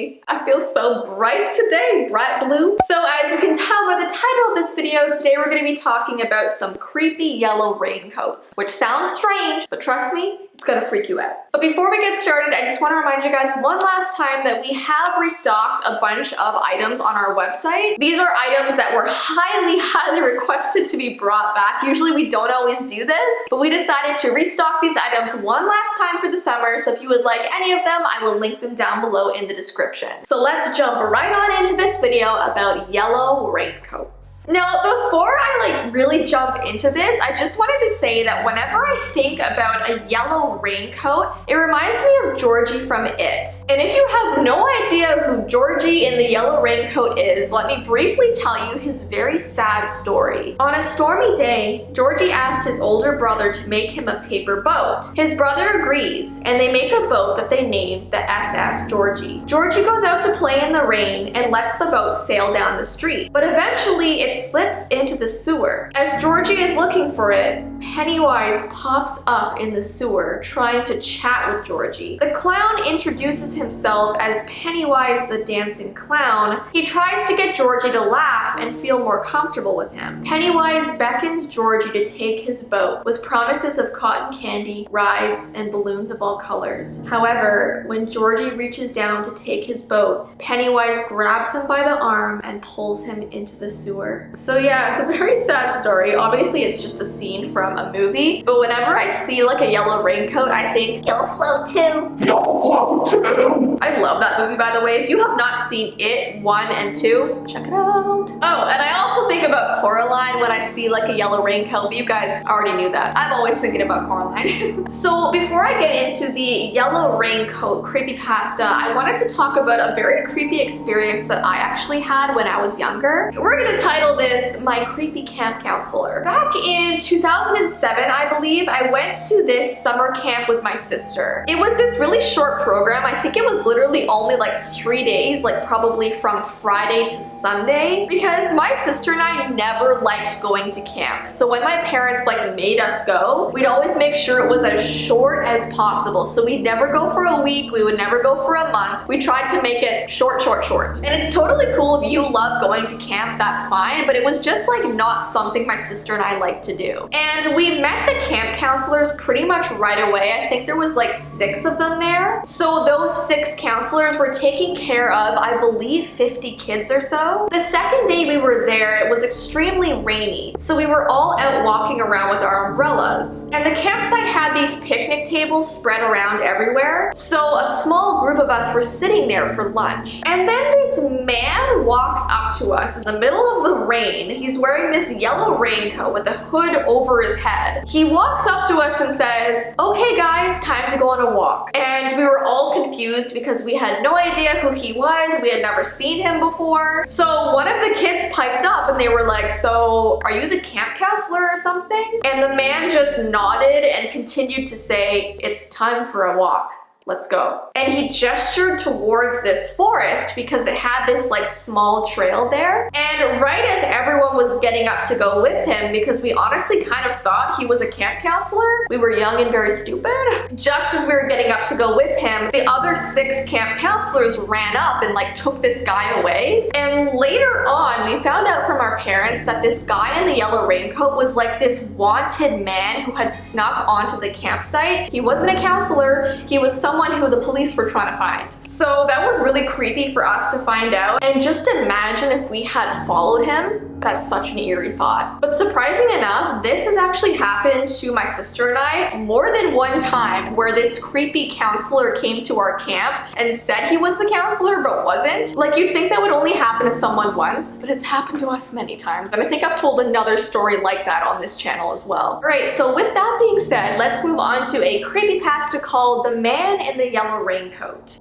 me. I feel so bright today, bright blue. So as you can tell by the title of this video, today we're going to be talking about some creepy yellow raincoats, which sounds strange, but trust me, it's gonna freak you out. But before we get started, I just want to remind you guys one last time that we have restocked a bunch of items on our website. These are items that were highly requested to be brought back. Usually we don't always do this, but we decided to restock these items one last time for the summer. So if you would like any of them, I will link them down below in the description. So let's jump right on into this video about yellow raincoats. Now, before I really jump into this, I just wanted to say that whenever I think about a yellow raincoat, it reminds me of Georgie from It. And if you have no idea who Georgie in the yellow raincoat is, let me briefly tell you his very sad story. On a stormy day, Georgie asked his older brother to make him a paper boat. His brother agrees, and they make a boat that they name the SS Georgie. Georgie goes out to play in the rain and lets the boat sail down the street, but eventually it slips into the sewer. As Georgie is looking for it, Pennywise pops up in the sewer, trying to chat with Georgie. The clown introduces himself as Pennywise the dancing clown. He tries to get Georgie to laugh and feel more comfortable with him. Pennywise beckons Georgie to take his boat with promises of cotton candy, rides, and balloons of all colors. However, when Georgie reaches down to take his boat, Pennywise grabs him by the arm and pulls him into the sewer. So yeah, it's a very sad story. Obviously, it's just a scene from a movie, but whenever I see like a yellow raincoat, I think, you'll float too. You'll float too. I love that movie, by the way. If you have not seen It 1 and 2, check it out. Oh, and I also think about Coraline when I see like a yellow raincoat, but you guys already knew that. I'm always thinking about Coraline. So before I get into the yellow raincoat creepypasta, I wanted to talk about a very creepy experience that I actually had when I was younger. We're gonna title this My Creepy Camp Counselor. Back in 2007, I believe, I went to this summer camp with my sister. It was this really short program. I think it was literally only like 3 days, like probably from Friday to Sunday, because my sister and I never liked going to camp. So when my parents made us go, we'd always make sure it was as short as possible. So we'd never go for a week, we would never go for a month. We tried to make it short. And it's totally cool if you love going to camp, that's fine, but it was just not something my sister and I liked to do. And we met the camp counselors pretty much right away. I think there was 6 of them there. So those 6 counselors were taking care of, I believe, 50 kids or so. The second day we were there, it was extremely rainy. So we were all out walking around with our umbrellas. And the campsite had these picnic tables spread around everywhere. So a small group of us were sitting there for lunch. And then this man walks up to us in the middle of the rain. He's wearing this yellow raincoat with a hood over his head. He walks up to us and says, "Okay guys, time to go on a walk." And we were all confused because we had no idea who he was. We had never seen him before. So one of the kids piped up and they were like, "So are you the camp counselor or something?" And the man just nodded and continued to say, "It's time for a walk. Let's go." And he gestured towards this forest because it had this small trail there. And right as everyone was getting up to go with him, because we honestly kind of thought he was a camp counselor, we were young and very stupid, just as we were getting up to go with him, the other 6 camp counselors ran up and took this guy away. And later on, we found out from our parents that this guy in the yellow raincoat was this wanted man who had snuck onto the campsite. He wasn't a counselor, he was someone who the police were trying to find. So that was really creepy for us to find out. And just imagine if we had followed him. That's such an eerie thought. But surprising enough, this has actually happened to my sister and I more than one time, where this creepy counselor came to our camp and said he was the counselor but wasn't. You'd think that would only happen to someone once, but it's happened to us many times. And I think I've told another story like that on this channel as well. All right, so with that being said, let's move on to a creepypasta called The Man in the Yellow Raincoat.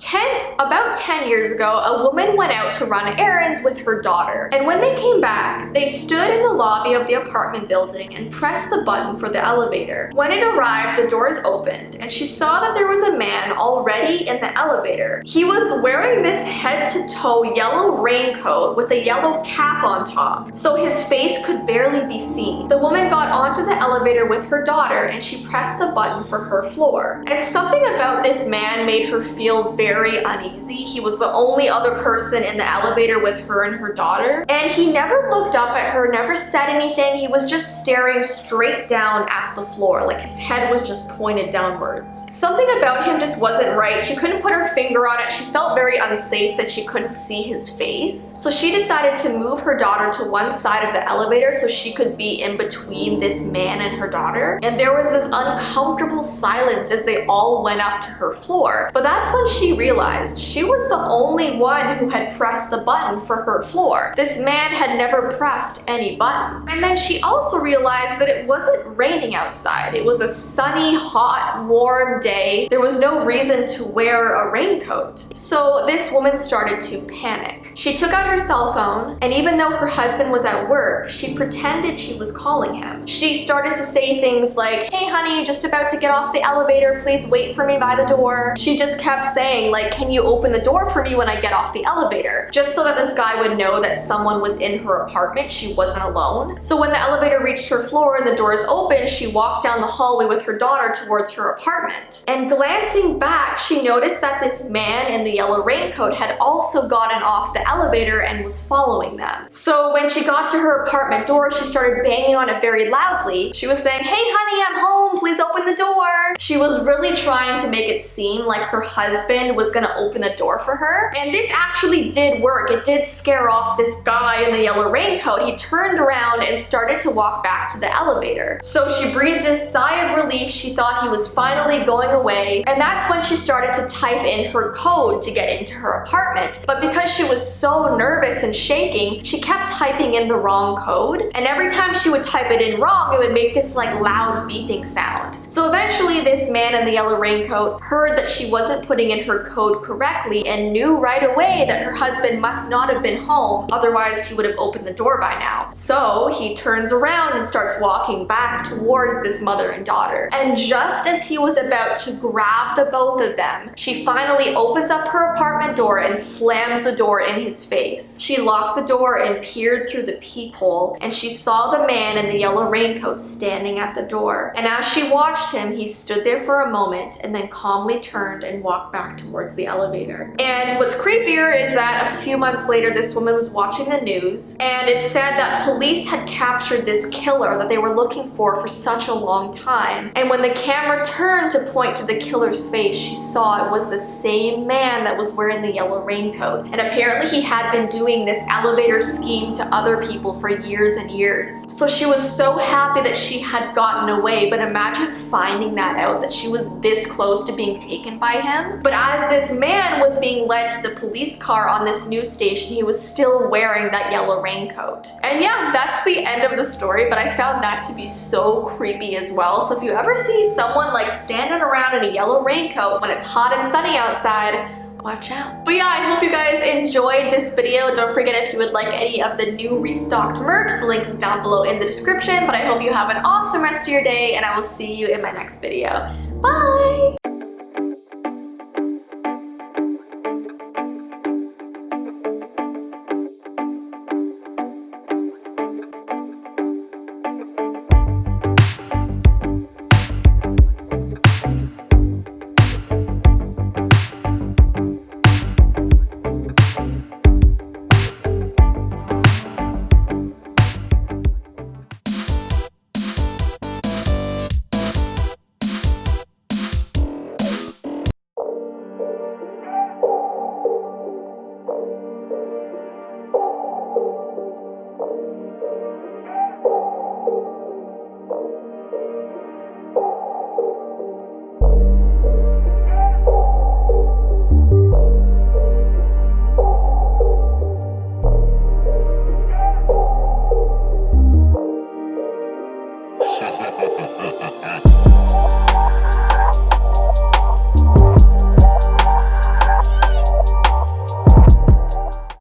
About 10 years ago, a woman went out to run errands with her daughter. And when they came back, They stood in the lobby of the apartment building and pressed the button for the elevator. When it arrived, the doors opened, and she saw that there was a man already in the elevator. He was wearing this head-to-toe yellow raincoat with a yellow cap on top, so his face could barely be seen. The woman got onto the elevator with her daughter, and she pressed the button for her floor. And something about this this man made her feel very uneasy. He was the only other person in the elevator with her and her daughter. And he never looked up at her, never said anything. He was just staring straight down at the floor, like his head was just pointed downwards. Something about him just wasn't right. She couldn't put her finger on it. She felt very unsafe that she couldn't see his face. So she decided to move her daughter to one side of the elevator so she could be in between this man and her daughter. And there was this uncomfortable silence as they all went up to her floor. But that's when she realized she was the only one who had pressed the button for her floor. This man had never pressed any button. And then she also realized that it wasn't raining outside. It was a sunny, hot, warm day. There was no reason to wear a raincoat. So this woman started to panic. She took out her cell phone, and even though her husband was at work, she pretended she was calling him. She started to say things like, "Hey honey, just about to get off the elevator, please wait for me by the door." She just kept saying, like, "Can you open the door for me when I get off the elevator?" Just so that this guy would know that someone was in her apartment, she wasn't alone. So when the elevator reached her floor and the doors opened, she walked down the hallway with her daughter towards her apartment. And glancing back, she noticed that this man in the yellow raincoat had also gotten off the elevator and was following them. So when she got to her apartment door, she started banging on it very loudly. She was saying, "Hey honey, I'm home, please open the door." She was really trying to make it seem like her husband was gonna open the door for her. And this actually did work. It did scare off this guy in the yellow raincoat. He turned around and started to walk back to the elevator. So she breathed this sigh of relief. She thought he was finally going away. And that's when she started to type in her code to get into her apartment. But because she was so nervous and shaking, she kept typing in the wrong code. And every time she would type it in wrong, it would make this like loud beeping sound. So eventually this man in the yellow raincoat heard that she wasn't putting in her code correctly and knew right away that her husband must not have been home, otherwise he would have opened the door by now. So he turns around and starts walking back towards this mother and daughter. And just as he was about to grab the both of them, she finally opens up her apartment door and slams the door in his face. She locked the door and peered through the peephole, and she saw the man in the yellow raincoat standing at the door. And as she watched him, he stood there for a moment and then calmly turned and walked back towards the elevator. And what's creepier is that a few months later, this woman was watching the news, and it said that police had captured this killer that they were looking for such a long time. And when the camera turned to point to the killer's face, she saw it was the same man that was wearing the yellow raincoat. And apparently he had been doing this elevator scheme to other people for years and years. So she was so happy that she had gotten away, but imagine finding that out, that she was this close to being taken by him. But as this man was being led to the police car on this news station, he was still wearing that yellow raincoat. And yeah, that's the end of the story, but I found that to be so creepy as well. So if you ever see someone like standing around in a yellow raincoat when it's hot and sunny outside, watch out. But yeah, I hope you guys enjoyed this video. Don't forget, if you would like any of the new restocked merch, the link is down below in the description. But I hope you have an awesome rest of your day, and I will see you in my next video. Bye!